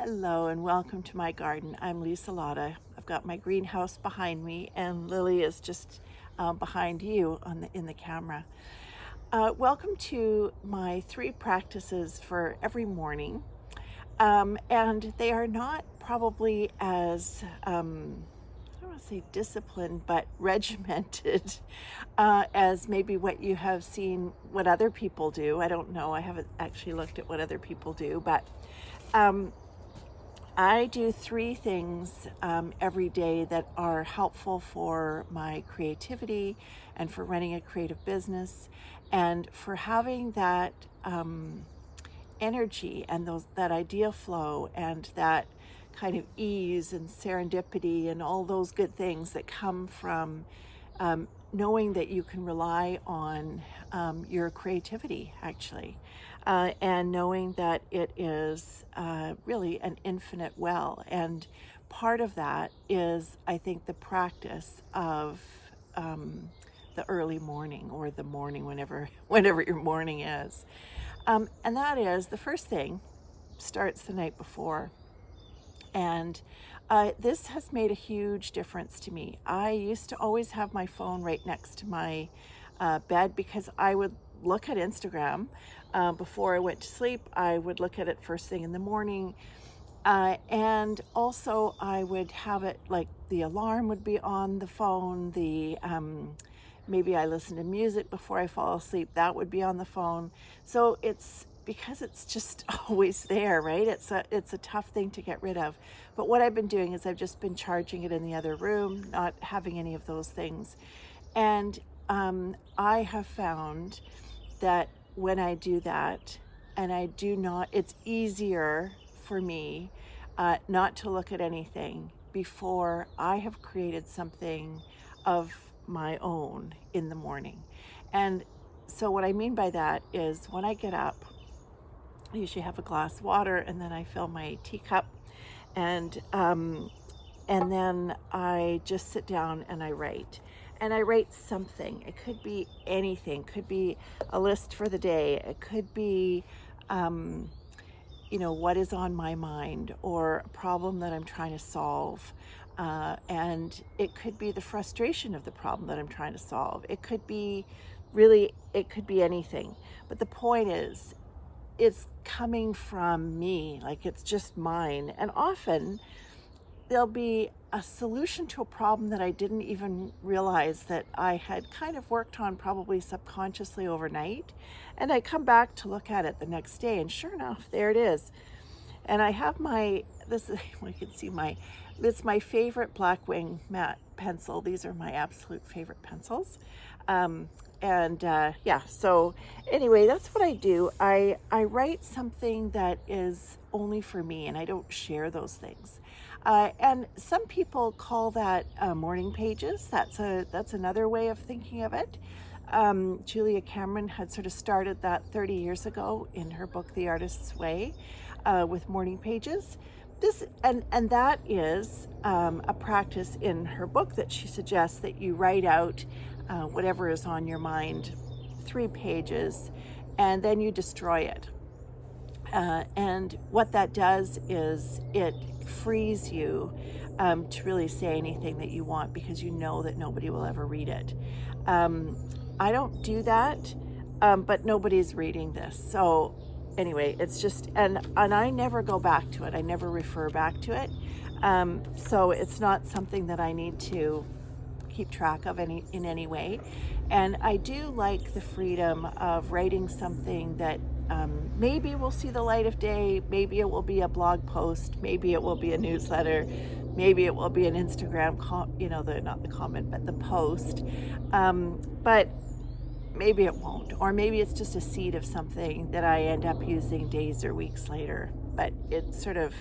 Hello and welcome to my garden. I'm Lise-Lotte. I've got my greenhouse behind me, and Lily is just behind you in the camera. Welcome to my 3 practices for every morning, and they are not probably as I don't want to say disciplined, but regimented as maybe what you have seen what other people do. I don't know. I haven't actually looked at what other people do, but I do 3 things every day that are helpful for my creativity and for running a creative business and for having that energy and that idea flow and that kind of ease and serendipity and all those good things that come from knowing that you can rely on your creativity, actually, and knowing that it is really an infinite well. And part of that is, I think, the practice of the early morning or the morning, whenever your morning is. And that is the first thing starts the night before. And this has made a huge difference to me. I used to always have my phone right next to my bed because I would look at Instagram before I went to sleep. I would look at it first thing in the morning. And also I would have it like the alarm would be on the phone. Maybe I listen to music before I fall asleep. That would be on the phone. So it's because it's just always there, right? It's a tough thing to get rid of. But what I've been doing is I've just been charging it in the other room, not having any of those things. And I have found that when I do that, and I do not, it's easier for me not to look at anything before I have created something of my own in the morning. And so what I mean by that is when I get up, I usually have a glass of water and then I fill my teacup and then I just sit down and I write. And I write something. It could be anything. It could be a list for the day. It could be what is on my mind or a problem that I'm trying to solve. And it could be the frustration of the problem that I'm trying to solve. It could be anything. But the point is, it's coming from me, like it's just mine. And often there'll be a solution to a problem that I didn't even realize that I had kind of worked on probably subconsciously overnight. And I come back to look at it the next day and sure enough, there it is. And I have this is, you can see it's my favorite Blackwing matte pencil. These are my absolute favorite pencils. So anyway, that's what I do. I write something that is only for me and I don't share those things. And some people call that morning pages. That's another way of thinking of it. Julia Cameron had sort of started that 30 years ago in her book, The Artist's Way, with morning pages. And that is a practice in her book that she suggests that you write out whatever is on your mind, 3 pages, and then you destroy it. And what that does is it frees you to really say anything that you want because you know that nobody will ever read it. I don't do that, but nobody's reading this. So anyway, it's just, and I never go back to it. I never refer back to it. So it's not something that I need to keep track of in any way. And I do like the freedom of writing something that maybe will see the light of day. Maybe it will be a blog post. Maybe it will be a newsletter. Maybe it will be an Instagram, not the comment, but the post. But maybe it won't. Or maybe it's just a seed of something that I end up using days or weeks later. But it's sort of,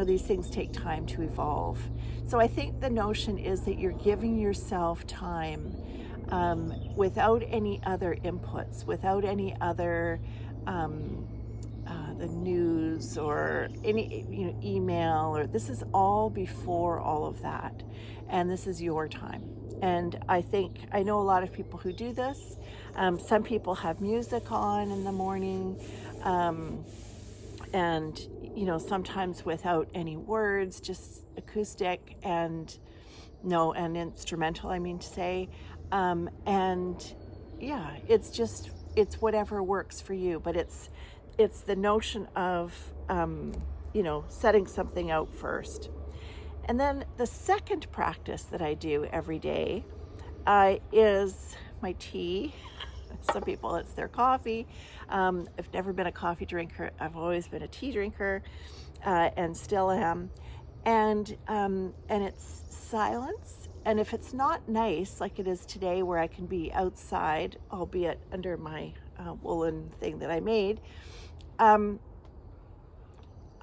these things take time to evolve. So I think the notion is that you're giving yourself time without any other inputs, without any other the news or any email, or this is all before all of that, and this is your time. And I know a lot of people who do this. Some people have music on in the morning. and sometimes without any words, just acoustic and instrumental, I mean to say. And yeah, it's whatever works for you, but it's the notion of setting something out first. And then the second practice that I do every day is my tea. Some people, it's their coffee. I've never been a coffee drinker. I've always been a tea drinker, and still am. And it's silence. And if it's not nice, like it is today, where I can be outside, albeit under my woolen thing that I made,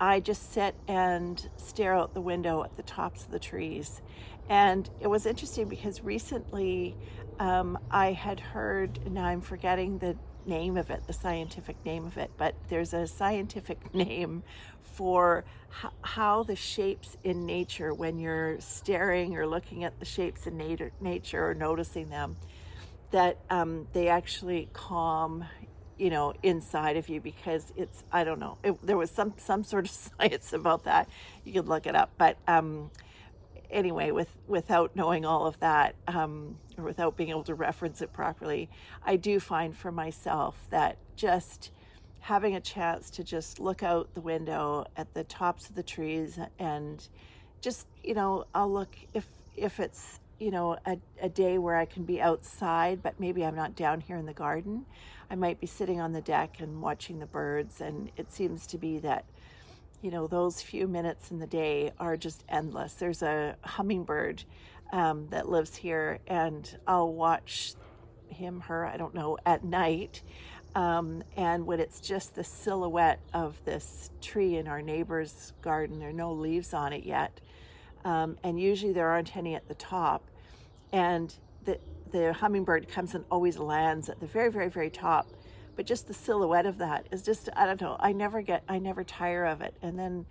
I just sit and stare out the window at the tops of the trees. And it was interesting because recently I had heard, now I'm forgetting the name of it, the scientific name of it, but there's a scientific name for how the shapes in nature, when you're staring or looking at the shapes in nature or noticing them, that they actually calm inside of you, because it's, I don't know, there was some sort of science about that. You could look it up, but anyway, without knowing all of that, or without being able to reference it properly, I do find for myself that just having a chance to just look out the window at the tops of the trees, and just I'll look, if it's a day where I can be outside, but maybe I'm not down here in the garden, I might be sitting on the deck and watching the birds. And it seems to be that those few minutes in the day are just endless. There's a hummingbird that lives here, and I'll watch him, her, I don't know, at night. And when it's just the silhouette of this tree in our neighbor's garden, there are no leaves on it yet. And usually there aren't any at the top. And the hummingbird comes and always lands at the very, very, very top. But just the silhouette of that is just, I don't know, I never tire of it. And then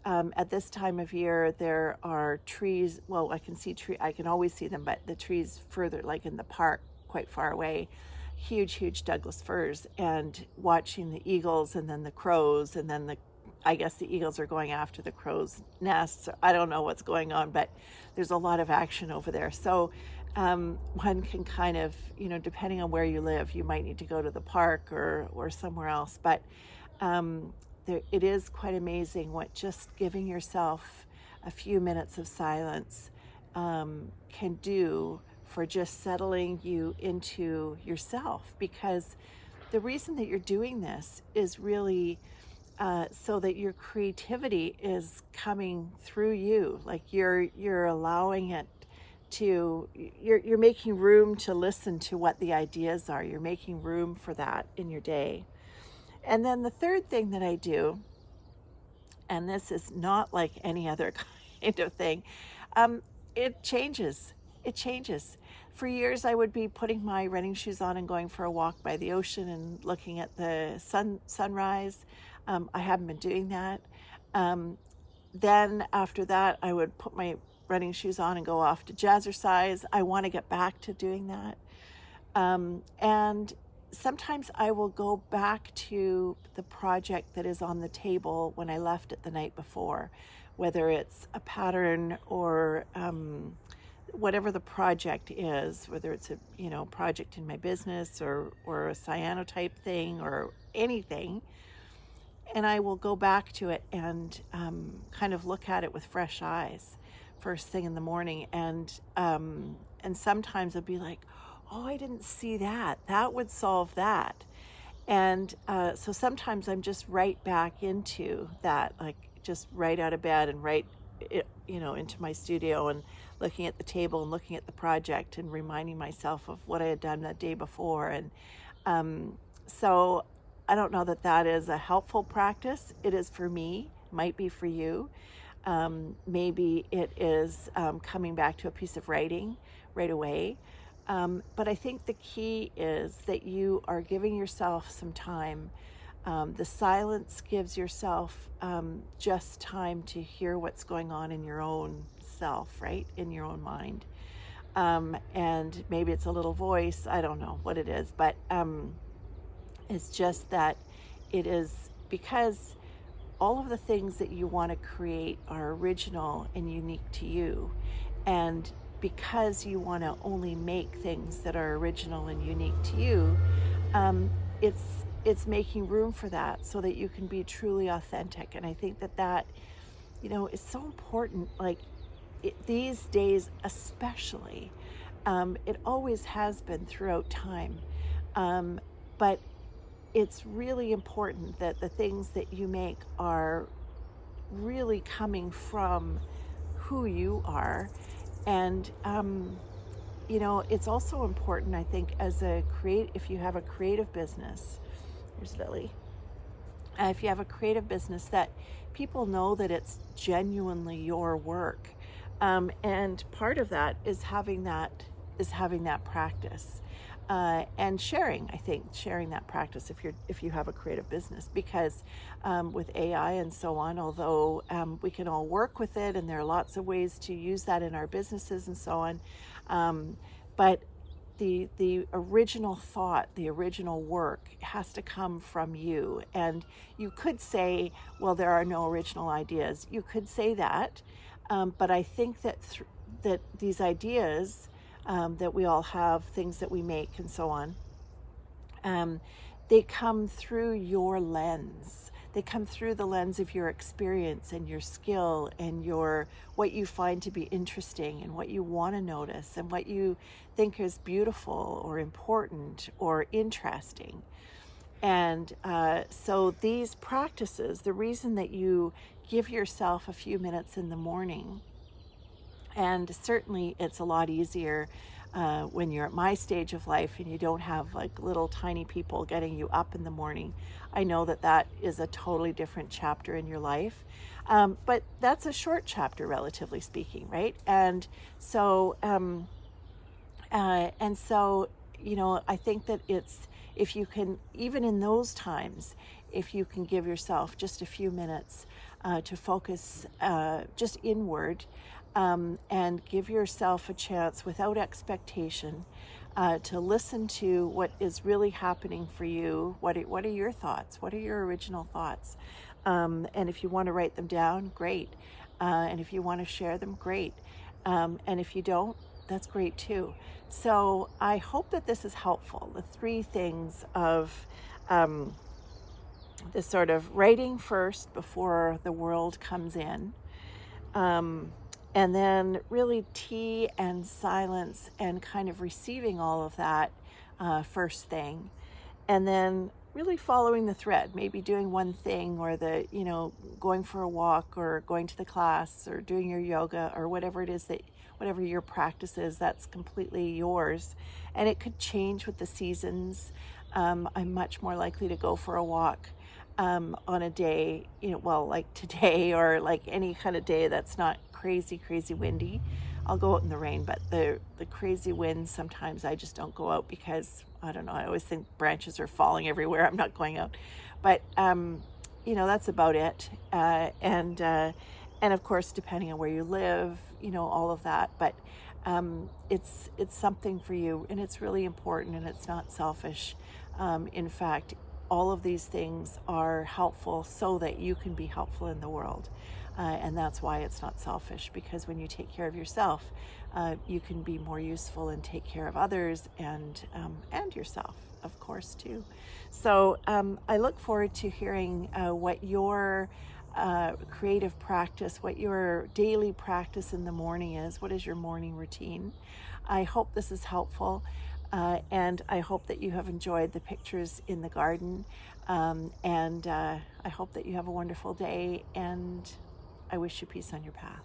at this time of year, there are trees. Well, I can always see them, but the trees further, like in the park, quite far away, huge Douglas firs, and watching the eagles and then the crows, and then I guess the eagles are going after the crows' nests. I don't know what's going on, but there's a lot of action over there. So one can kind of, depending on where you live, you might need to go to the park or somewhere else. But it is quite amazing what just giving yourself a few minutes of silence can do for just settling you into yourself. Because the reason that you're doing this is really so that your creativity is coming through you. Like you're allowing it to, you're making room to listen to what the ideas are. You're making room for that in your day. And then the third thing that I do, and this is not like any other kind of thing, it changes. It changes. For years, I would be putting my running shoes on and going for a walk by the ocean and looking at the sunrise. I haven't been doing that. Then after that, I would put my running shoes on and go off to jazzercise. I want to get back to doing that. And sometimes I will go back to the project that is on the table when I left it the night before, whether it's a pattern or whatever the project is, whether it's a project in my business or a cyanotype thing or anything. And I will go back to it and kind of look at it with fresh eyes first thing in the morning. And sometimes I'll be like, oh, I didn't see that. That would solve that. And so sometimes I'm just right back into that, like just right out of bed and right, into my studio and looking at the table and looking at the project and reminding myself of what I had done that day before. And so I don't know that is a helpful practice. It is for me, might be for you. Maybe it is coming back to a piece of writing right away. But I think the key is that you are giving yourself some time. The silence gives yourself just time to hear what's going on in your own self, right? In your own mind. And maybe it's a little voice. I don't know what it is, but it's just that it is because all of the things that you want to create are original and unique to you. And because you want to only make things that are original and unique to you, um, it's making room for that so that you can be truly authentic. And I think that is so important. Like these days, especially, it always has been throughout time, but it's really important that the things that you make are really coming from who you are. And it's also important, I think, if you have a creative business. Here's Lily. If you have a creative business, that people know that it's genuinely your work, and part of that is having that practice, and sharing that practice if you have a creative business, because with AI and so on, although we can all work with it, and there are lots of ways to use that in our businesses and so on, but the original thought, the original work has to come from you. And you could say, well, there are no original ideas. You could say that, but I think that that these ideas that we all have, things that we make and so on, they come through your lens. They come through the lens of your experience and your skill and what you find to be interesting and what you want to notice and what you think is beautiful or important or interesting. And so these practices, the reason that you give yourself a few minutes in the morning, and certainly it's a lot easier when you're at my stage of life and you don't have like little tiny people getting you up in the morning. I know that is a totally different chapter in your life, but that's a short chapter, relatively speaking, right? And so I think that if you can, even in those times, if you can give yourself just a few minutes to focus just inward, and give yourself a chance without expectation to listen to what is really happening for you. What are your thoughts? What are your original thoughts? And if you want to write them down, great. And if you want to share them, great. And if you don't, that's great too. So I hope that this is helpful. The three things of this sort of writing first before the world comes in, and then really tea and silence and kind of receiving all of that first thing, and then really following the thread, maybe doing one thing, or going for a walk or going to the class or doing your yoga or whatever it is whatever your practice is, that's completely yours. And it could change with the seasons. I'm much more likely to go for a walk on a day, like today, or like any kind of day that's not crazy windy. I'll go out in the rain, but the crazy winds, sometimes I just don't go out because, I don't know, I always think branches are falling everywhere. I'm not going out. But, that's about it. And of course, depending on where you live, all of that. But it's something for you, and it's really important, and it's not selfish. In fact, all of these things are helpful so that you can be helpful in the world. And that's why it's not selfish, because when you take care of yourself, you can be more useful and take care of others and yourself, of course, too. So I look forward to hearing what your creative practice, what your daily practice in the morning is. What is your morning routine? I hope this is helpful. And I hope that you have enjoyed the pictures in the garden. And I hope that you have a wonderful day, and I wish you peace on your path.